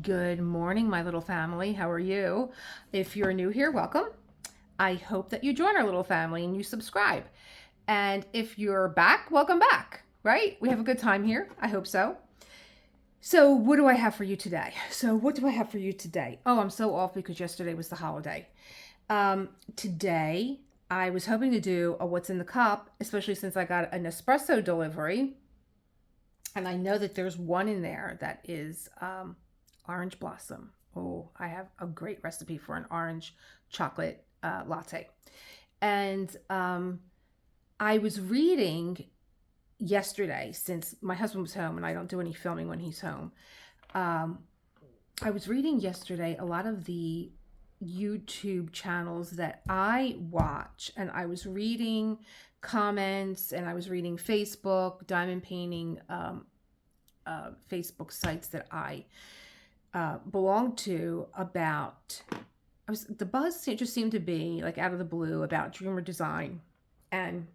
Good morning, my little family. How are you? If you're new here, welcome. I hope that you join our little family and you subscribe. And if you're back, welcome back, right? We have a good time here. I hope so. So, what do I have for you today? Oh, I'm so off because yesterday was the holiday. Today, I was hoping to do a what's in the cup, especially since I got an espresso delivery. And I know that there's one in there that is orange blossom. Oh, I have a great recipe for an orange chocolate latte. And I was reading yesterday, since my husband was home and I don't do any filming when he's home. Um, I was reading yesterday a lot of the YouTube channels that I watch, and I was reading comments and I was reading Facebook, diamond painting Facebook sites that I belong to about. The buzz just seemed to be like out of the blue about Dreamer Design, and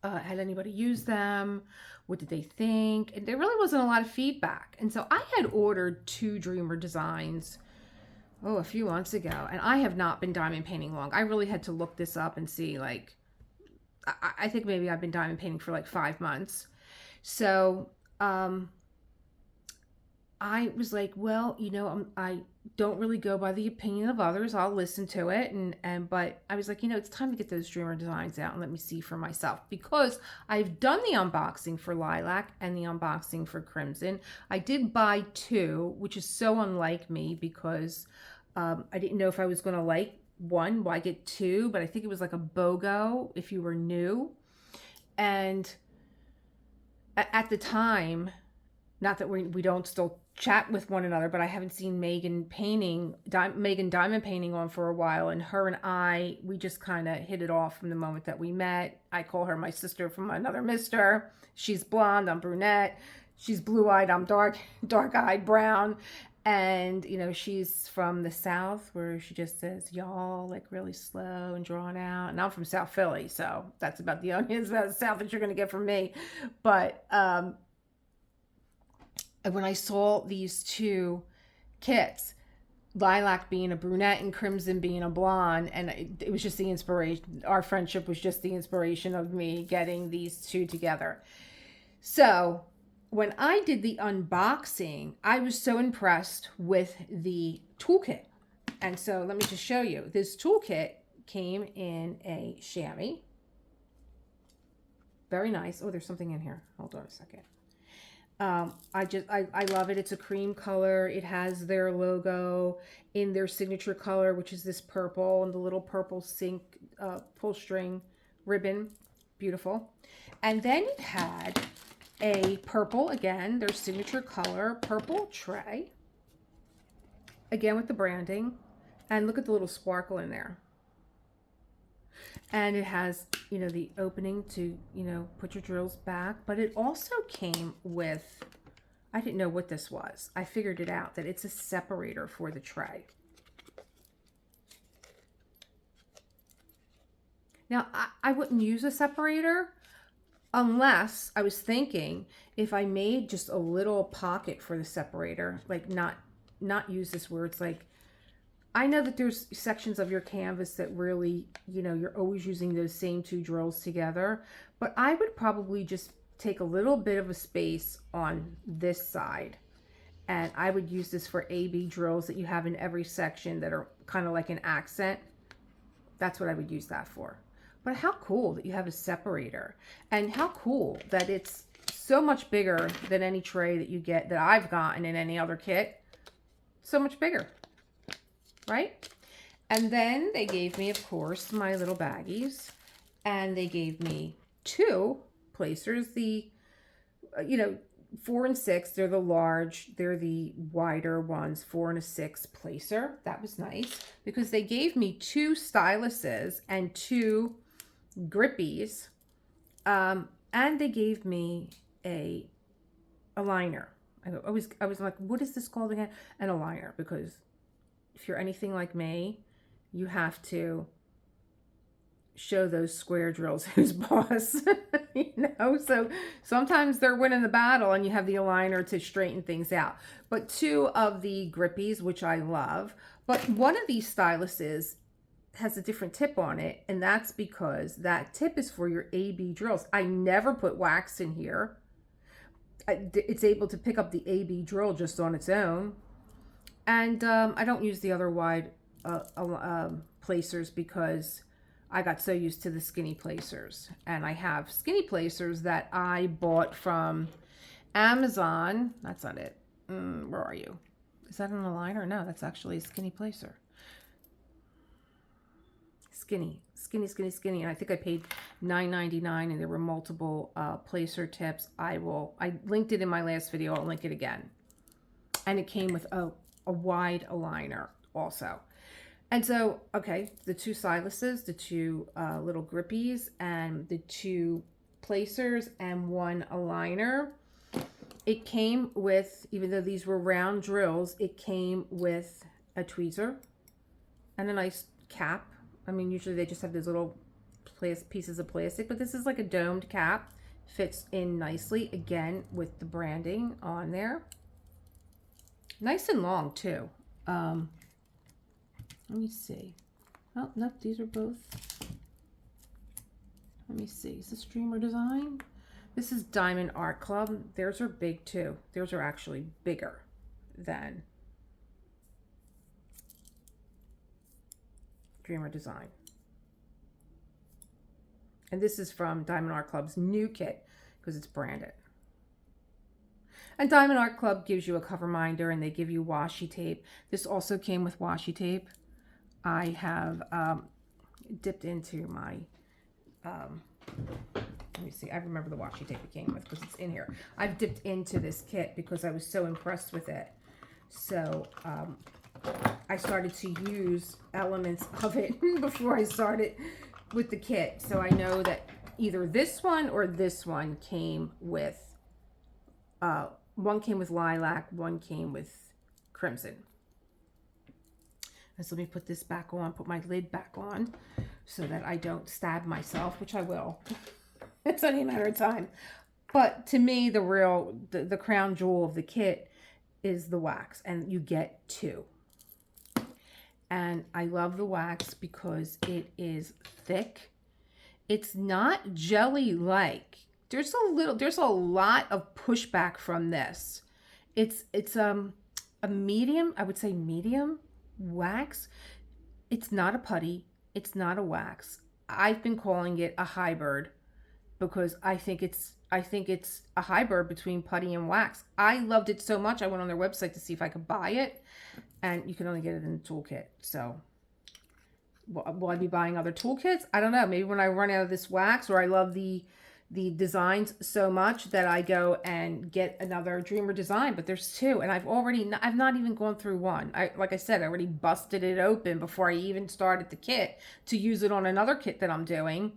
had anybody used them? What did they think? And there really wasn't a lot of feedback. And so I had ordered two Dreamer Designs, a few months ago, and I have not been diamond painting long. I really had to look this up and see, like, I think maybe I've been diamond painting for like 5 months. So I was like, well, I don't really go by the opinion of others. I'll listen to it, but I was like, it's time to get those Dreamer Designs out and let me see for myself, because I've done the unboxing for Lilac and the unboxing for Crimson. I did buy two, which is so unlike me, because I didn't know if I was going to like one. Why get two? But I think it was like a BOGO if you were new. And at the time, not that we don't still chat with one another, but I haven't seen Megan Diamond painting on for a while, and her and we just kind of hit it off from the moment that we met. I call her my sister from another mister. She's blonde, I'm brunette. She's blue-eyed, I'm dark-eyed brown. And she's from the South, where she just says y'all like really slow and drawn out, and I'm from South Philly, so that's about the only South that you're going to get from me. But when I saw these two kits, Lilac being a brunette and Crimson being a blonde, and it was just the inspiration. Our friendship was just the inspiration of me getting these two together. So when I did the unboxing, I was so impressed with the toolkit. And so let me just show you. This toolkit came in a chamois. Very nice. Oh, there's something in here. Hold on a second. I love it. It's a cream color. It has their logo in their signature color, which is this purple, and the little purple sync pull string ribbon. Beautiful. And then it had a purple, again, their signature color, purple tray. Again with the branding. And look at the little sparkle in there. And it has, the opening to, put your drills back. But it also came with, I didn't know what this was. I figured it out, that it's a separator for the tray. Now, I wouldn't use a separator unless I was thinking if I made just a little pocket for the separator, like not use this where it's like, I know that there's sections of your canvas that really, you're always using those same two drills together, but I would probably just take a little bit of a space on this side, and I would use this for AB drills that you have in every section that are kind of like an accent. That's what I would use that for. But how cool that you have a separator, and how cool that it's so much bigger than any tray that you get, that I've gotten in any other kit. So much bigger. Right? And then they gave me, of course, my little baggies, and they gave me two placers. The 4 and 6, they're the large, they're the wider ones. 4 and a 6 placer. That was nice, because they gave me two styluses and two grippies, and they gave me a liner. I was like, what is this called again? An aligner, because if you're anything like me, you have to show those square drills who's boss. You know, so sometimes they're winning the battle and you have the aligner to straighten things out. But two of the grippies, which I love, but one of these styluses has a different tip on it, and that's because that tip is for your AB drills. I never put wax in here. It's able to pick up the AB drill just on its own. And I don't use the other wide placers because I got so used to the skinny placers. And I have skinny placers that I bought from Amazon. That's not it. Where are you? Is that an aligner? No, that's actually a skinny placer. Skinny. And I think I paid $9.99, and there were multiple placer tips. I linked it in my last video. I'll link it again. And it came with a wide aligner also. And so, okay, the two styluses, the two little grippies, and the two placers, and one aligner. It came with, even though these were round drills, it came with a tweezer and a nice cap. I mean, usually they just have these little pieces of plastic, but this is like a domed cap. Fits in nicely, again, with the branding on there. Nice and long, too. Let me see. Oh, nope, these are both. Let me see. Is this Dreamer Design? This is Diamond Art Club. Theirs are big, too. Theirs are actually bigger than Dreamer Design. And this is from Diamond Art Club's new kit because it's branded. And Diamond Art Club gives you a cover minder, and they give you washi tape. This also came with washi tape. I have dipped into my, let me see, I remember the washi tape it came with because it's in here. I've dipped into this kit because I was so impressed with it. So I started to use elements of it before I started with the kit. So I know that either this one or this one came with, one came with lilac, one came with crimson. And so let me put this back on, put my lid back on so that I don't stab myself, which I will. It's only a matter of time. But to me, the crown jewel of the kit is the wax, and you get two. And I love the wax because it is thick. It's not jelly-like. There's a lot of pushback from this. It's a medium, I would say medium wax. It's not a putty. It's not a wax. I've been calling it a hybrid because I think it's a hybrid between putty and wax. I loved it so much I went on their website to see if I could buy it, and you can only get it in the Toolkit. So will I be buying other Toolkits? I don't know. Maybe when I run out of this wax, or I love the designs so much that I go and get another Dreamer Design. But there's two, and I've not even gone through one. Like I said, I already busted it open before I even started the kit to use it on another kit that I'm doing.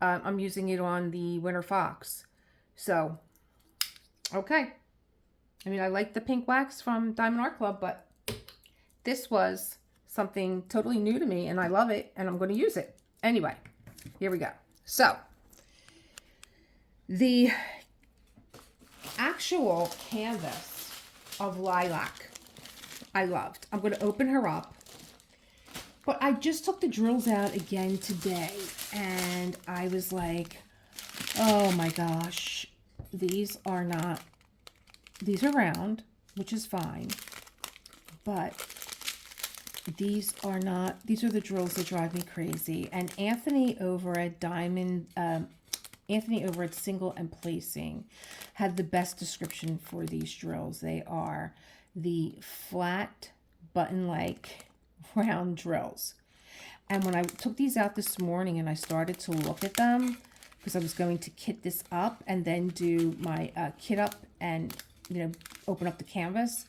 I'm using it on the Winter Fox. So, okay. I mean, I like the pink wax from Diamond Art Club, but this was something totally new to me, and I love it, and I'm going to use it. Anyway, here we go. So, the actual canvas of Lilac, I loved. I'm going to open her up. But I just took the drills out again today, and I was like, oh my gosh, these are round, which is fine, but these are the drills that drive me crazy. And Anthony over at Single and Placing had the best description for these drills. They are the flat button-like round drills. And when I took these out this morning and I started to look at them, because I was going to kit this up and then do my kit up and, open up the canvas,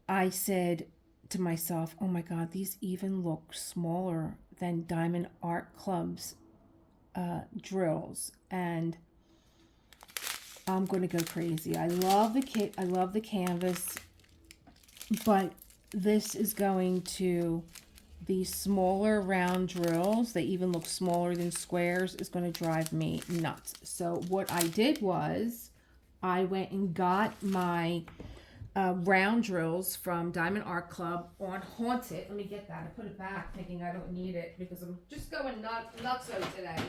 I said to myself, oh my God, these even look smaller than Diamond Art Club's drills. And I'm going to go crazy. I love the kit. I love the canvas. But this is going to these smaller round drills, they even look smaller than squares, is going to drive me nuts. So what I did was I went and got my round drills from Diamond Art Club on Haunted. Let me get that. I put it back thinking I don't need it because I'm just going nutso today.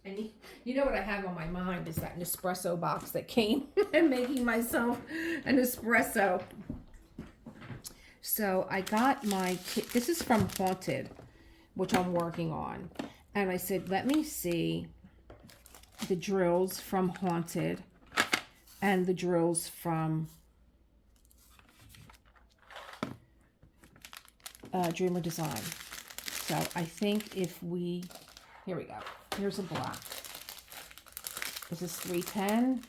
And you know what I have on my mind is that Nespresso box that came and making myself an espresso. So I got my kit. This is from Haunted, which I'm working on. And I said, let me see the drills from Haunted and the drills from Dreamer Design. So I think if we, here we go. Here's a black. This is 310.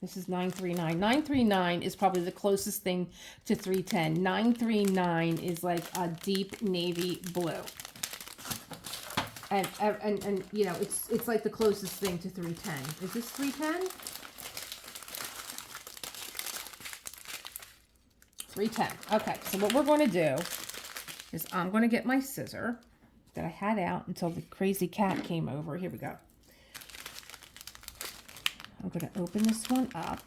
This is 939. 939 is probably the closest thing to 310. 939 is like a deep navy blue. And you know, it's like the closest thing to 310. Is this 310? 310. Okay, so what we're going to do is I'm going to get my scissor that I had out until the crazy cat came over. Here we go. I'm going to open this one up.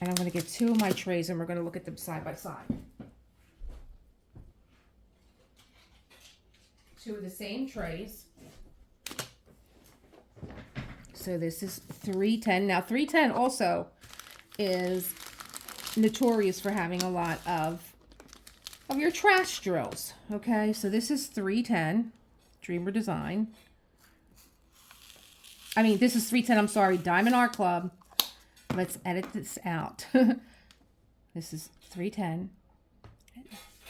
And I'm going to get two of my trays and we're going to look at them side by side. Two of the same trays. So this is 310. Now 310 also is notorious for having a lot of your trash drills. Okay, so this is 310 Dreamer Design. I mean, this is 310, I'm sorry, Diamond Art Club. Let's edit this out. This is 310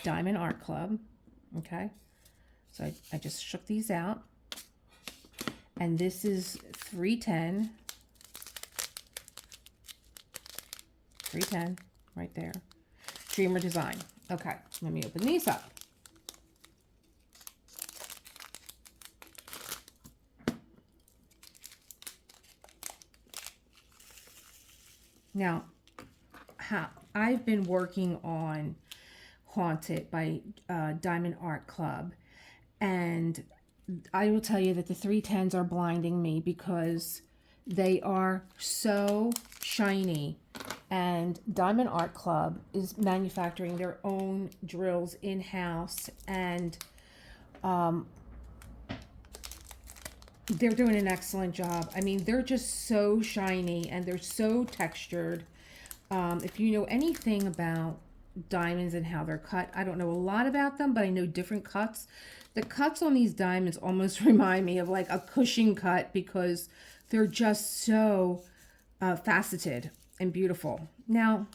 Diamond Art Club. Okay, so I just shook these out. And this is 310. 310, right there. Dreamer Design. Okay, let me open these up. Now, I've been working on Haunted by Diamond Art Club, and I will tell you that the 310s are blinding me because they are so shiny. And Diamond Art Club is manufacturing their own drills in-house, and they're doing an excellent job. I mean, they're just so shiny and they're so textured. If you know anything about diamonds and how they're cut, I don't know a lot about them, but I know different cuts. The cuts on these diamonds almost remind me of like a cushion cut because they're just so faceted and beautiful. Now,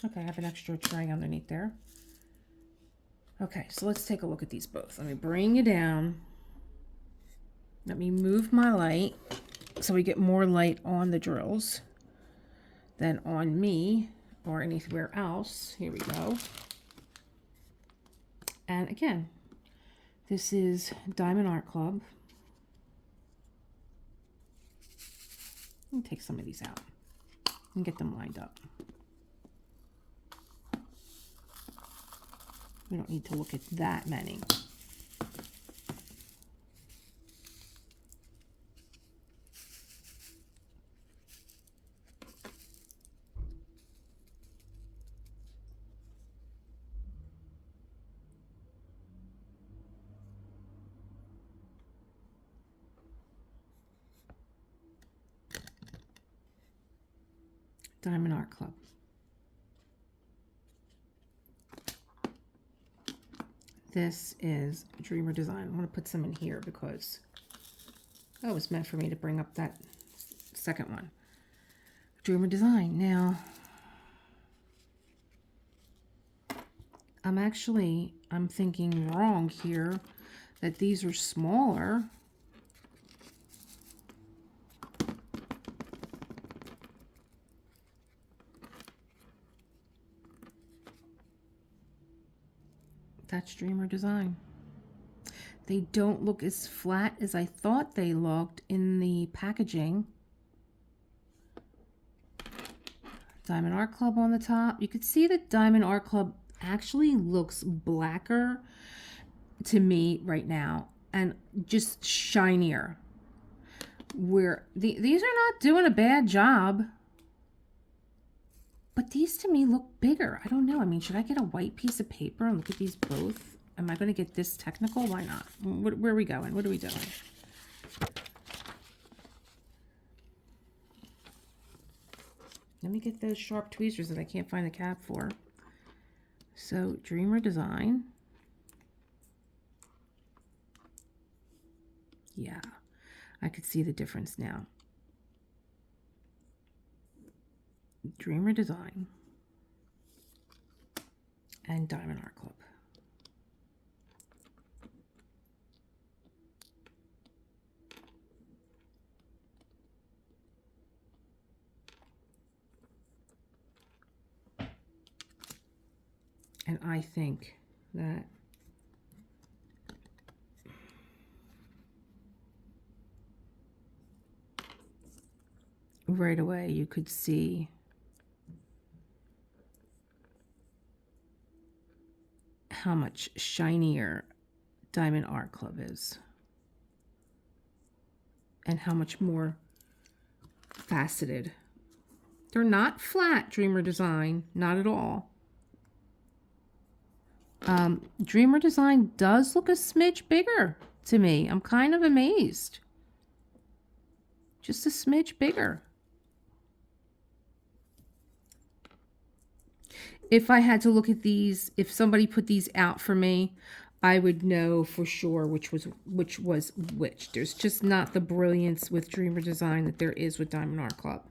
okay, I have an extra tray underneath there. Okay, so let's take a look at these both. Let me bring you down. Let me move my light so we get more light on the drills than on me or anywhere else. Here we go. And again, this is Diamond Art Club. Let me take some of these out and get them lined up. We don't need to look at that many. Diamond Art Club. This is Dreamer Design. I'm going to put some in here because that was meant for me to bring up that second one. Dreamer Design. Now, I'm thinking wrong here that these are smaller. That's Dreamer Design. They don't look as flat as I thought they looked in the packaging. Diamond Art Club on the top. You could see that Diamond Art Club actually looks blacker to me right now and just shinier. Where these are not doing a bad job, but these to me look bigger. I don't know. I mean, should I get a white piece of paper and look at these both? Am I going to get this technical? Why not? Where are we going? What are we doing? Let me get those sharp tweezers that I can't find the cap for. So, Dreamer Design. Yeah, I could see the difference now. Dreamer Design and Diamond Art Club. And I think that right away you could see how much shinier Diamond Art Club is and how much more faceted. They're not flat, Dreamer Design, not at all. Dreamer Design does look a smidge bigger to me. I'm kind of amazed. Just a smidge bigger. If I had to look at these, if somebody put these out for me, I would know for sure which was which. There's just not the brilliance with Dreamer Design that there is with Diamond Art Club.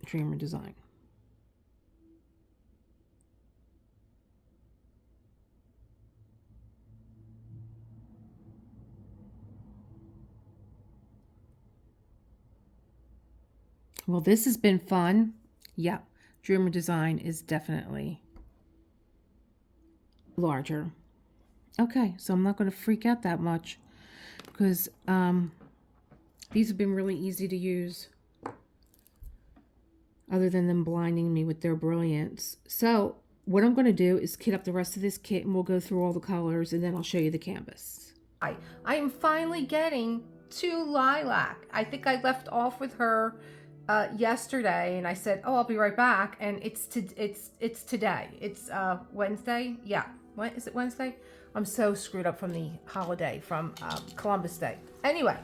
Dreamer Design. Well, this has been fun. Yeah, Dreamer Design is definitely larger. Okay, so I'm not going to freak out that much because these have been really easy to use, other than them blinding me with their brilliance. So what I'm going to do is kit up the rest of this kit and we'll go through all the colors and then I'll show you the canvas. I am finally getting to Lilac. I think I left off with her yesterday and I said, oh, I'll be right back. And it's today. It's Wednesday. Yeah. What is it, Wednesday? I'm so screwed up from the holiday from Columbus Day. Anyway,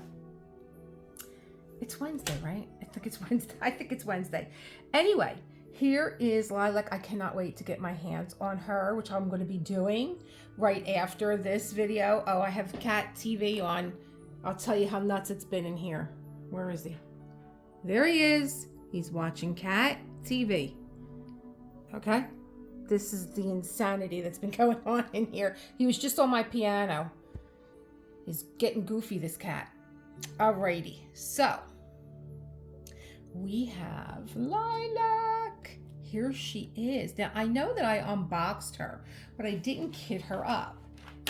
it's Wednesday, right? I think it's Wednesday. I think it's Wednesday. Anyway, here is Lilac. I cannot wait to get my hands on her, which I'm going to be doing right after this video. Oh, I have Cat TV on. I'll tell you how nuts it's been in here. Where is he? There he is. He's watching Cat TV. Okay? This is the insanity that's been going on in here. He was just on my piano. He's getting goofy, this cat. Alrighty, so we have Lilac. Here she is. Now, I know that I unboxed her, but I didn't kit her up.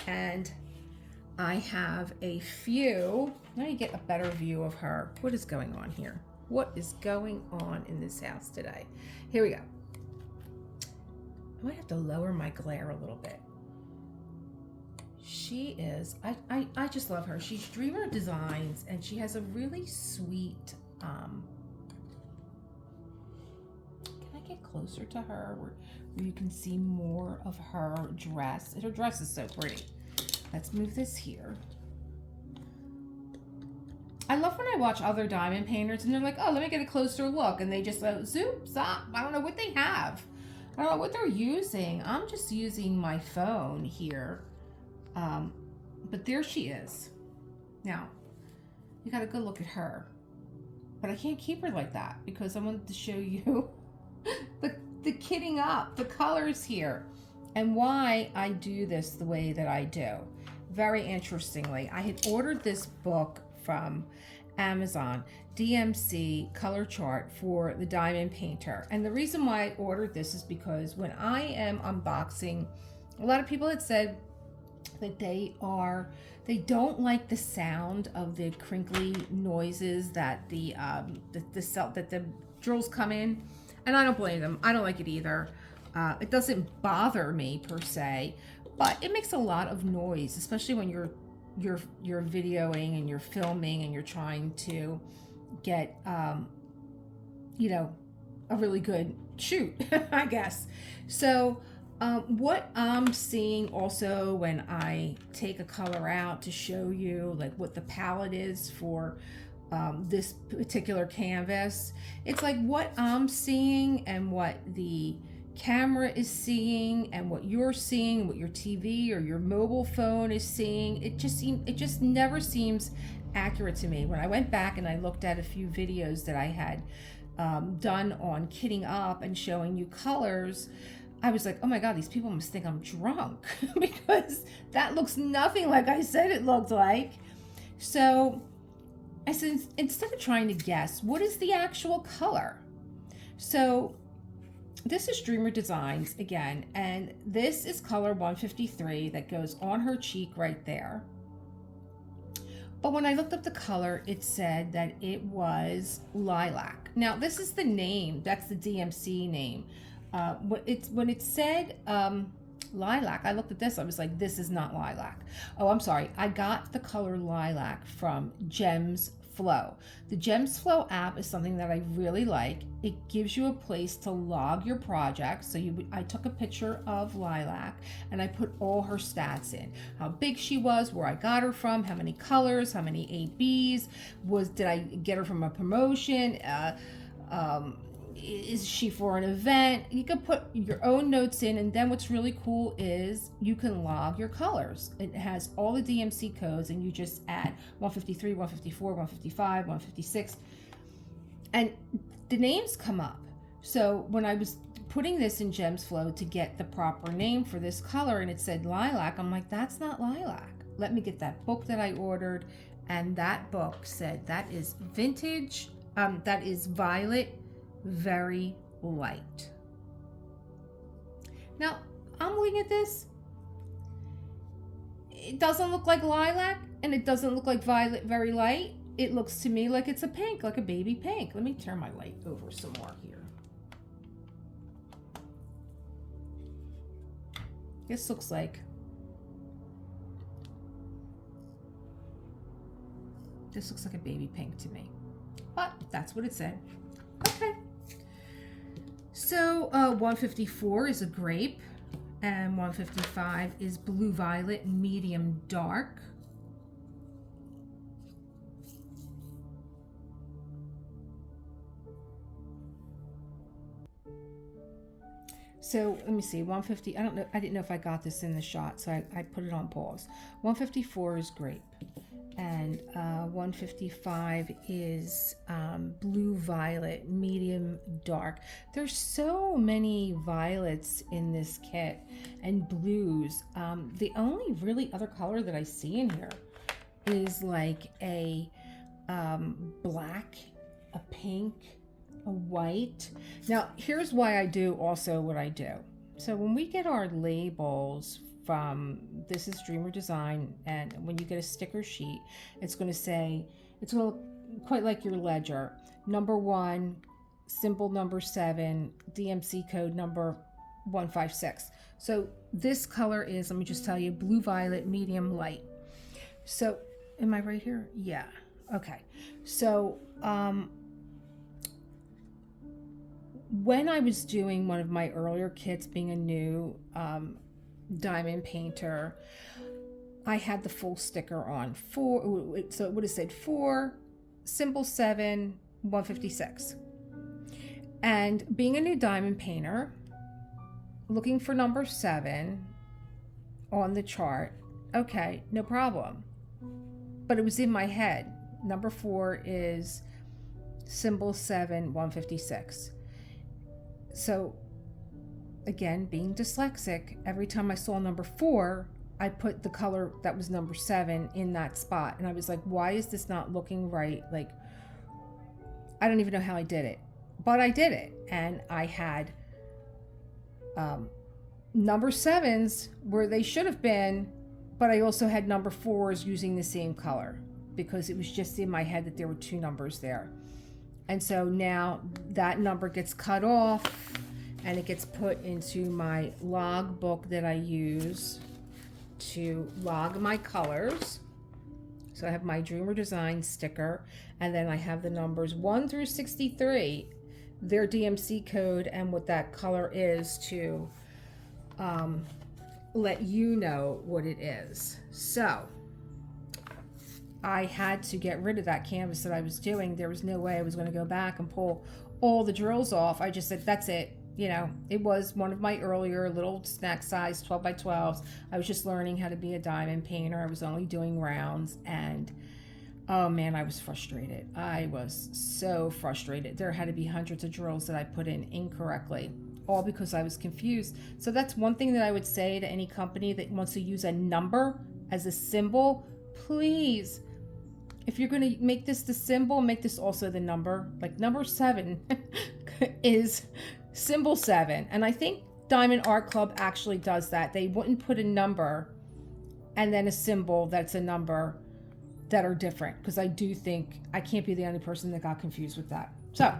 And I have a few. Let me get a better view of her. What is going on here? What is going on in this house today? Here we go. I might have to lower my glare a little bit. She is, I just love her. She's Dreamer Designs and she has a really sweet, can I get closer to her where you can see more of her dress? Her dress is so pretty. Let's move this here. I love when I watch other diamond painters and they're like, oh, let me get a closer look. And they just zoom, stop. I don't know what they have. I don't know what they're using. I'm just using my phone here. But there she is. Now, you got a good look at her. But I can't keep her like that because I wanted to show you the kitting up, the colors here, and why I do this the way that I do. Very interestingly, I had ordered this book from Amazon, DMC color chart for the diamond painter. And the reason why I ordered this is because when I am unboxing, a lot of people had said, that they don't like the sound of the crinkly noises that the drills come in, and I don't blame them. I don't like it either. It doesn't bother me per se, but it makes a lot of noise, especially when you're videoing and you're filming and you're trying to get you know, a really good shoot, I guess. So what I'm seeing also when I take a color out to show you like what the palette is for this particular canvas, it's like what I'm seeing and what the camera is seeing and what you're seeing, what your TV or your mobile phone is seeing. It just never seems accurate to me. When I went back and I looked at a few videos that I had done on kitting up and showing you colors, I was like, oh my God, these people must think I'm drunk because that looks nothing like I said it looked like. So I said, instead of trying to guess, what is the actual color? So this is Dreamer Designs again, and this is color 153 that goes on her cheek right there. But when I looked up the color, it said that it was Lilac. Now, this is the name, that's the DMC name. When it said Lilac, I looked at this, I was like, this is not Lilac. Oh, I'm sorry. I got the color Lilac from Gems Flow. The Gems Flow app is something that I really like. It gives you a place to log your project. So I took a picture of Lilac and I put all her stats in. How big she was, where I got her from, how many colors, how many ABs, did I get her from a promotion, is she for an event? You can put your own notes in, and then what's really cool is you can log your colors. It has all the DMC codes, and you just add 153, 154, 155, 156, and the names come up. So when I was putting this in Gems Flow to get the proper name for this color, and it said Lilac, I'm like, that's not Lilac. Let me get that book that I ordered, and that book said that is vintage, that is violet, very light. Now I'm looking at this, it doesn't look like lilac and it doesn't look like violet, very light. It looks to me like it's a pink, like a baby pink. Let me turn my light over some more here. This looks like a baby pink to me, but that's what it said. Okay. So 154 is a grape, and 155 is blue violet medium dark. So let me see, 150, I don't know, I didn't know if I got this in the shot, so I put it on pause. 154 is grape, and 155 is blue violet medium dark. There's so many violets in this kit and blues. The only really other color that I see in here is like a black, a pink, a white. Now here's why I do also what I do. So when we get our labels from, this is Dreamer Design, and when you get a sticker sheet, it's going to say, it's going to look quite like your ledger. Number 1, symbol number 7, DMC code number 156. So this color is, let me just tell you, blue violet medium light. So am I right here? Yeah. Okay. So when I was doing one of my earlier kits, being a new diamond painter, I had the full sticker on 4, so it would have said 4, symbol 7, 156. And being a new diamond painter, looking for number 7 on the chart, okay, no problem. But it was in my head. Number 4 is symbol 7, 156. So again, being dyslexic, every time I saw number 4, I put the color that was number 7 in that spot. And I was like, why is this not looking right? Like, I don't even know how I did it, but I did it. And I had number 7s where they should have been but I also had number 4s using the same color because it was just in my head that there were 2 numbers there. And so now that number gets cut off and it gets put into my log book that I use to log my colors. So I have my Dreamer Design sticker, and then I have the numbers 1 through 63, their DMC code and what that color is to let you know what it is. So I had to get rid of that canvas that I was doing. There was no way I was going to go back and pull all the drills off. I just said, that's it. You know, it was one of my earlier little snack size 12 by 12s. I was just learning how to be a diamond painter. I was only doing rounds, and oh man, I was frustrated. I was so frustrated. There had to be hundreds of drills that I put in incorrectly, all because I was confused. So that's one thing that I would say to any company that wants to use a number as a symbol. Please, if you're going to make this the symbol, make this also the number. Like number 7 is symbol 7. And I think Diamond Art Club actually does that. They wouldn't put a number and then a symbol that's a number that are different, because I do think I can't be the only person that got confused with that. So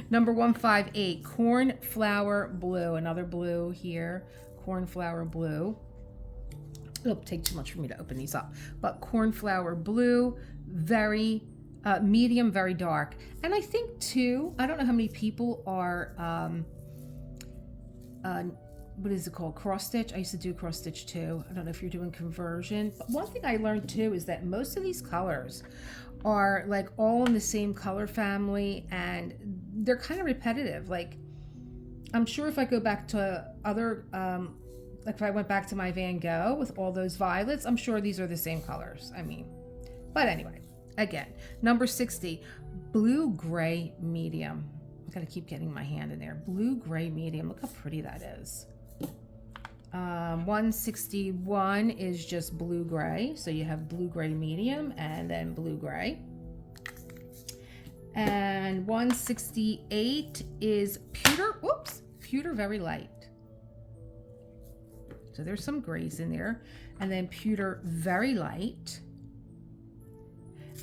number 158, cornflower blue, another blue here, cornflower blue. It'll take too much for me to open these up, but cornflower blue, very medium, very dark. And I think too, I don't know how many people are what is it called, cross stitch. I used to do cross stitch too. I don't know if you're doing conversion, but one thing I learned too is that most of these colors are like all in the same color family, and they're kind of repetitive. Like, I'm sure if I go back to other like if I went back to my Van Gogh with all those violets, I'm sure these are the same colors. I mean, but anyway, again, number 60, blue gray medium. I gotta keep getting my hand in there. Blue gray medium. Look how pretty that is. 161 is just blue gray. So you have blue gray medium and then blue gray. And 168 is pewter. Whoops, pewter very light. So there's some grays in there. And then pewter very light.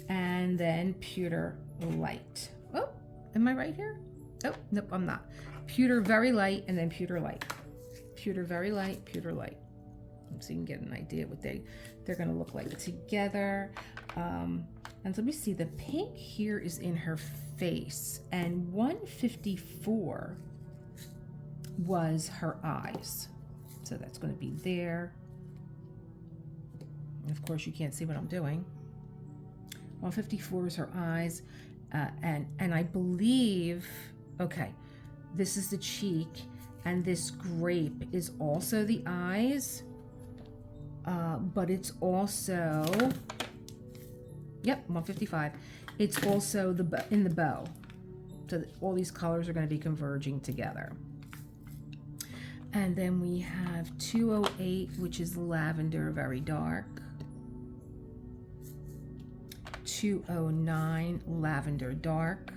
And then pewter light. Oh, am I right here? Oh, nope, I'm not. Pewter very light and then pewter light. Pewter very light, pewter light. So you can get an idea what they're gonna look like together. And so let me see, the pink here is in her face, and 154 was her eyes. So that's gonna be there. And of course you can't see what I'm doing. 154 is her eyes, and I believe, okay, this is the cheek, and this grape is also the eyes, but it's also, yep, 155. It's also in the bow. So all these colors are going to be converging together. And then we have 208, which is lavender, very dark. 209, lavender, dark.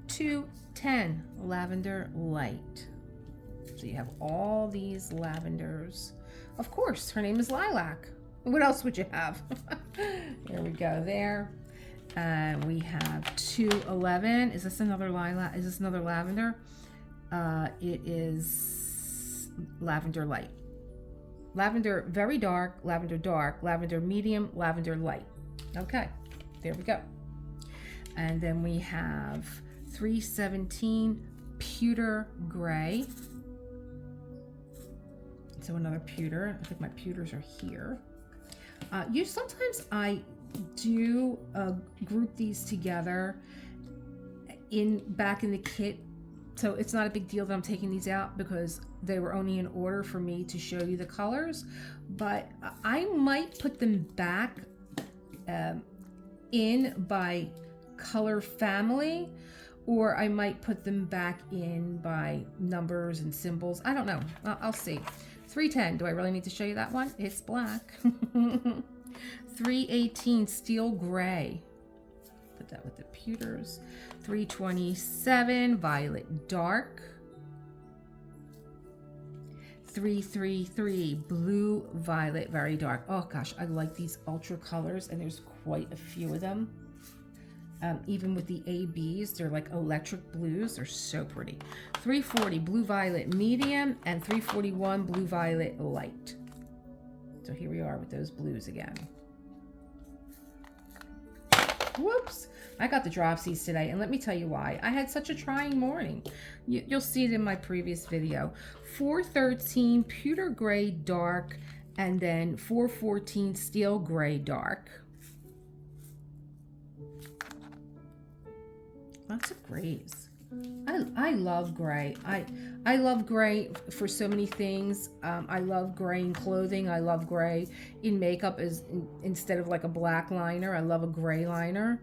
210, lavender, light. So you have all these lavenders. Of course, her name is Lilac. What else would you have? Here we go there. And we have 211. Is this another lilac? Is this another lavender? It is lavender light. Lavender very dark, lavender medium, lavender light. Okay, there we go. And then we have 317, pewter gray. So another pewter. I think my pewters are here. Sometimes I do group these together back in the kit. So it's not a big deal that I'm taking these out because they were only in order for me to show you the colors. But I might put them back in by color family, or I might put them back in by numbers and symbols. I don't know. I'll see. 310. Do I really need to show you that one? It's black. 318, steel gray. Put that with the pewters. 327, violet dark. 333 blue violet, very dark. Oh gosh, I like these ultra colors, and there's quite a few of them. Even with the ABs, they're like electric blues. They're so pretty. 340 blue violet medium and 341 blue violet light. So here we are with those blues again. Whoops, I got the dropsies today, and let me tell you why. I had such a trying morning. You'll see it in my previous video. 413 pewter gray dark, and then 414 steel gray dark. Lots of grays. I love gray. I love gray for so many things. I love gray in clothing. I love gray in makeup instead of like a black liner. I love a gray liner.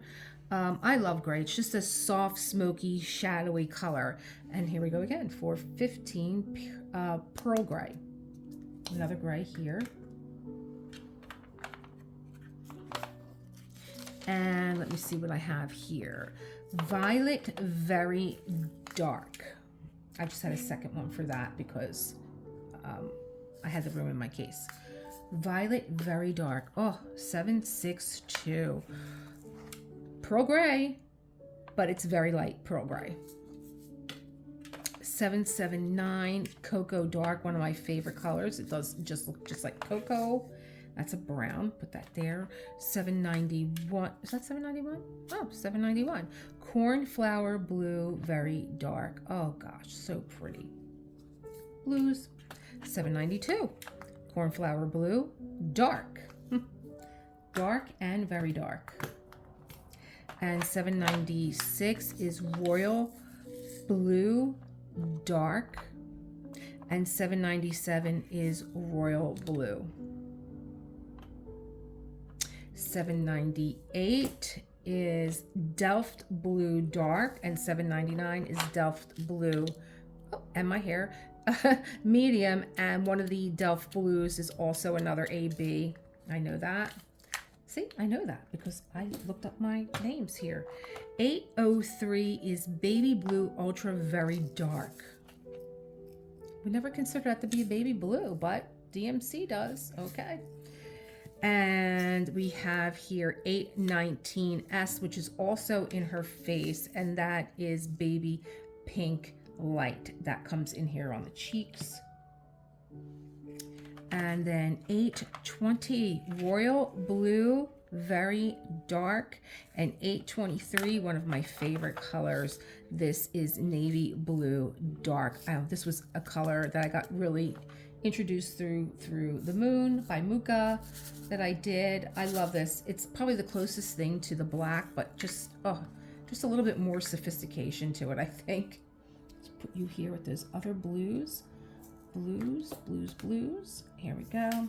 I love gray. It's just a soft, smoky, shadowy color. And here we go again, 415 pearl gray. Another gray here. And let me see what I have here. Violet very dark. I just had a second one for that because I had the room in my case. Violet very dark. Oh, 762. Pearl gray, but it's very light pearl gray. 779 cocoa dark, one of my favorite colors. It does just look just like cocoa. That's a brown, put that there. 791, is that 791? Oh, 791. Cornflower blue, very dark. Oh gosh, so pretty. Blues, 792. Cornflower blue, dark. Dark and very dark. And 796 is royal blue, dark. And 797 is royal blue. 798 is Delft blue dark, and 799 is Delft blue, oh, and my hair, medium, and one of the Delft blues is also another AB. I know that. See, I know that because I looked up my names here. 803 is baby blue ultra very dark. We never considered that to be a baby blue, but DMC does. Okay. And we have here 819S, which is also in her face, and that is baby pink light. That comes in here on the cheeks. And then 820 royal blue, very dark, and 823, one of my favorite colors. This is navy blue dark. This was a color that I got really introduced through the moon by Muka that I did. I love this. It's probably the closest thing to the black, but just a little bit more sophistication to it, I think. Let's put you here with those other blues. Blues. Here we go.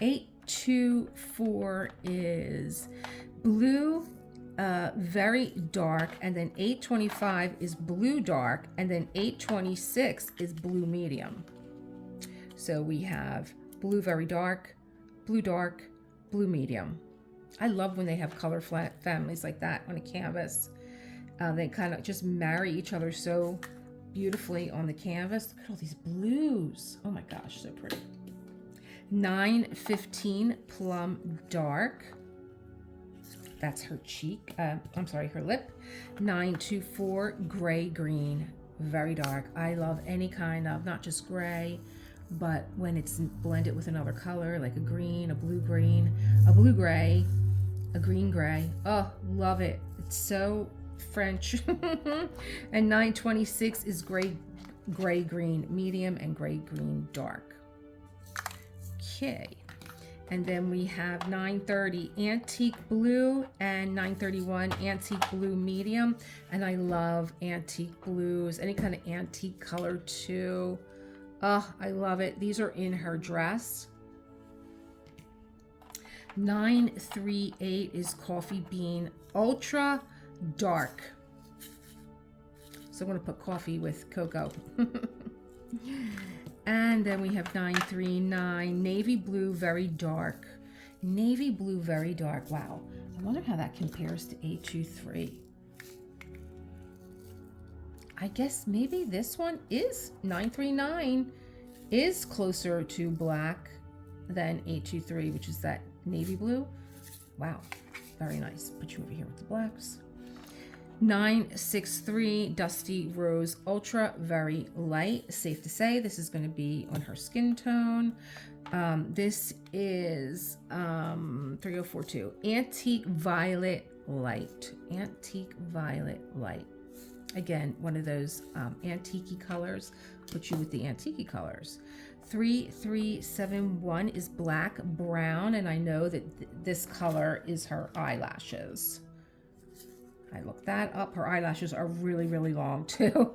824 is blue very dark, and then 825 is blue dark, and then 826 is blue medium. So we have blue very dark, blue dark, blue medium. I love when they have color families like that on a canvas. They kind of just marry each other so beautifully on the canvas. Look at all these blues. Oh my gosh, so pretty. 915 plum dark. That's her cheek. I'm sorry, her lip. 924 gray green, very dark. I love any kind of, not just gray, but when it's blended with another color, like a green, a blue green, a blue gray, a green gray. Oh, love it. It's so French. And 926 is gray green medium and gray green dark. Okay. And then we have 930 antique blue and 931 antique blue medium. And I love antique blues, any kind of antique color too. Oh, I love it. These are in her dress. 938 is coffee bean ultra dark. So I'm going to put coffee with cocoa. And then we have 939 navy blue very dark. Navy blue very dark. Wow. I wonder how that compares to 823. I guess maybe this one is 939 is closer to black than 823, which is that navy blue. Wow, very nice. Put you over here with the blacks. 963 Dusty Rose Ultra, very light. Safe to say this is going to be on her skin tone. This is 3042 Antique Violet Light. Antique Violet Light. Again, one of those antique colors. Put you with the antique colors. 3371 is black brown, and I know that this color is her eyelashes. I looked that up. Her eyelashes are really, really long too.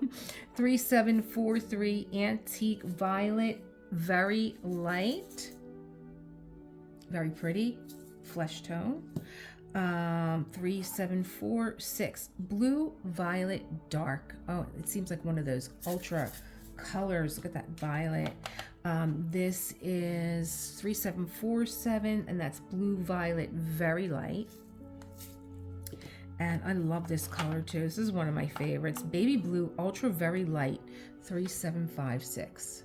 3743 Antique Violet, very light, very pretty, flesh tone. 3746 Blue Violet Dark. Oh, it seems like one of those ultra colors. Look at that violet. This is 3747, and that's Blue Violet, very light. And I love this color too. This is one of my favorites. Baby Blue Ultra, very light, 3756.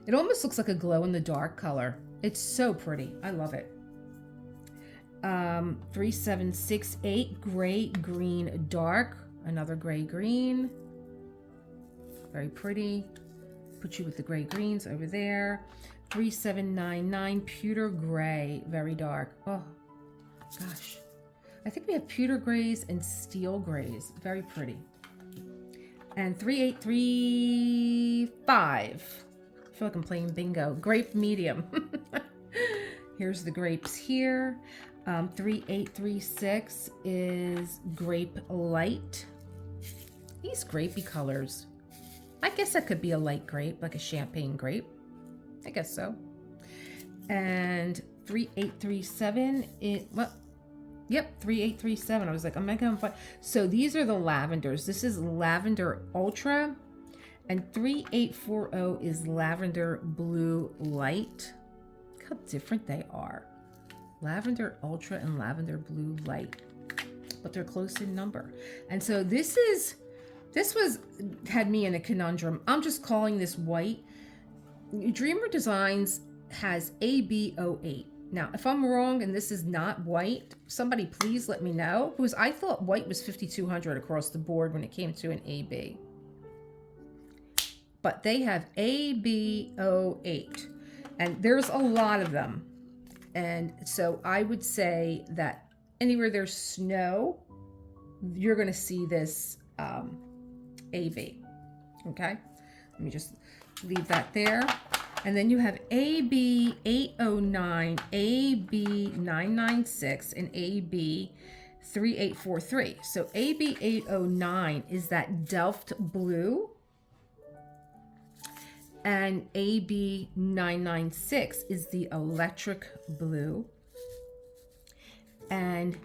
It almost looks like a glow in the dark color. It's so pretty. I love it. 3768 Gray Green Dark, another gray green, very pretty. Put you with the gray greens over there. 3799 Pewter Gray, very dark. Oh gosh, I think we have pewter grays and steel grays, very pretty. And 3835, I feel like I'm playing bingo. Grape Medium. Here's the grapes here. 3836 is Grape Light. These grapey colors. I guess that could be a light grape, like a champagne grape. I guess so. And 3837, yep, 3837. I was like, I'm not gonna find. So these are the lavenders. This is Lavender Ultra, and 3840 is Lavender Blue Light. Look how different they are. Lavender Ultra and Lavender Blue Light, but they're close in number. And so this had me in a conundrum. I'm just calling this white. Dreamer Designs has AB08. Now, if I'm wrong and this is not white, somebody please let me know, because I thought white was 5200 across the board when it came to an AB. But they have AB08, and there's a lot of them. And so I would say that anywhere there's snow, you're going to see this AB. Okay, let me just leave that there. And then you have AB809, AB996, and AB3843. So AB809 is that Delft blue, and AB996 is the electric blue, and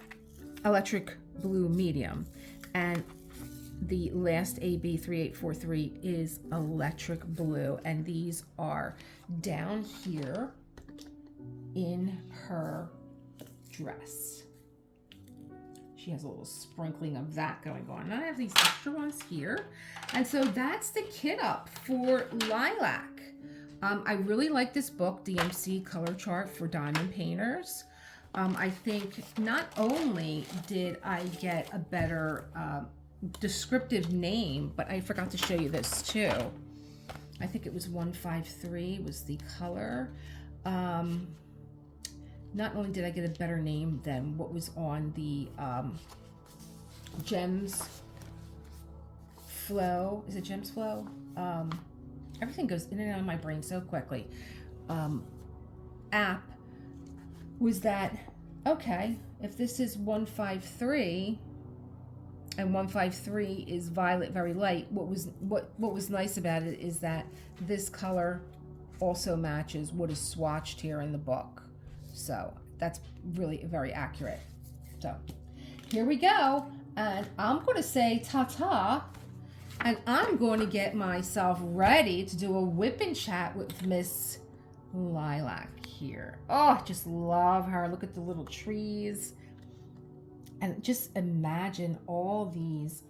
electric blue medium. And the last AB3843 is electric blue, and these are down here in her dress. She has a little sprinkling of that going on. And I have these extra ones here. And so that's the kit up for Lilac. I really like this book, DMC Color Chart for Diamond Painters. I think not only did I get a better descriptive name, but I forgot to show you this too. I think it was 153 was the color. Not only did I get a better name than what was on the Gems Flow. Is it Gems Flow? Everything goes in and out of my brain so quickly. App was that, okay, if this is 153 and 153 is violet, very light, what was nice about it is that this color also matches what is swatched here in the book. So that's really very accurate. So here we go. And I'm going to say ta-ta. And I'm going to get myself ready to do a whip and chat with Miss Lilac here. Oh, I just love her. Look at the little trees. And just imagine all these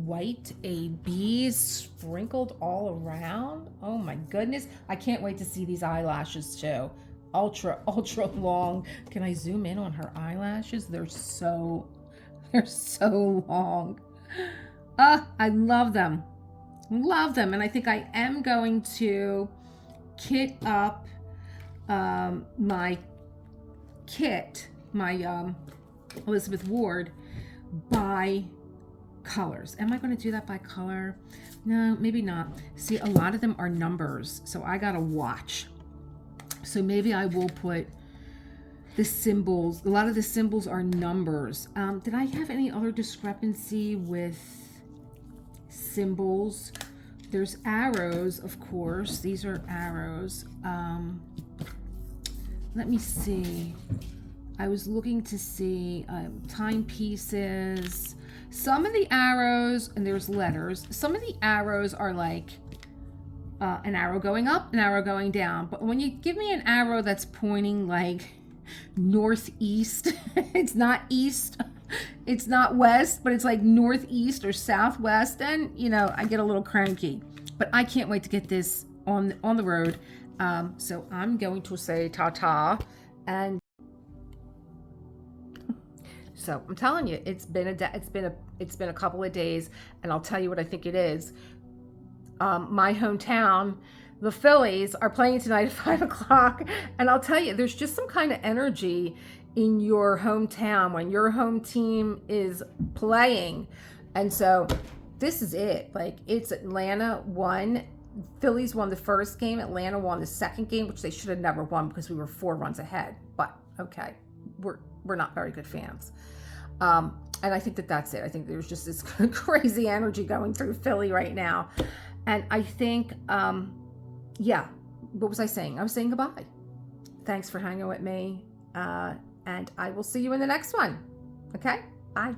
white ABs sprinkled all around. Oh my goodness. I can't wait to see these eyelashes too. Ultra, ultra long. Can I zoom in on her eyelashes? They're so long. I love them. Love them. And I think I am going to kit up my kit, my Elizabeth Ward, by colors. Am I going to do that by color? No, maybe not. See, a lot of them are numbers, so I gotta watch. So maybe I will put the symbols. A lot of the symbols are numbers. Did I have any other discrepancy with symbols? There's arrows, of course. These are arrows. Let me see. I was looking to see timepieces. Some of the arrows, and there's letters, some of the arrows are like an arrow going up, an arrow going down. But when you give me an arrow that's pointing like northeast, it's not east, it's not west, but it's like northeast or southwest, and you know, I get a little cranky. But I can't wait to get this on the road. So I'm going to say ta-ta, and so I'm telling you, it's been a couple of days, and I'll tell you what I think it is. My hometown, the Phillies, are playing tonight at 5 o'clock, and I'll tell you, there's just some kind of energy in your hometown when your home team is playing, and so this is it. Like, it's Atlanta won. Phillies won the first game. Atlanta won the second game, which they should have never won because we were 4 runs ahead. But okay, we're not very good fans. And I think that's it. I think there's just this crazy energy going through Philly right now. And I think, yeah, what was I saying? I was saying goodbye. Thanks for hanging with me. And I will see you in the next one. Okay? Bye.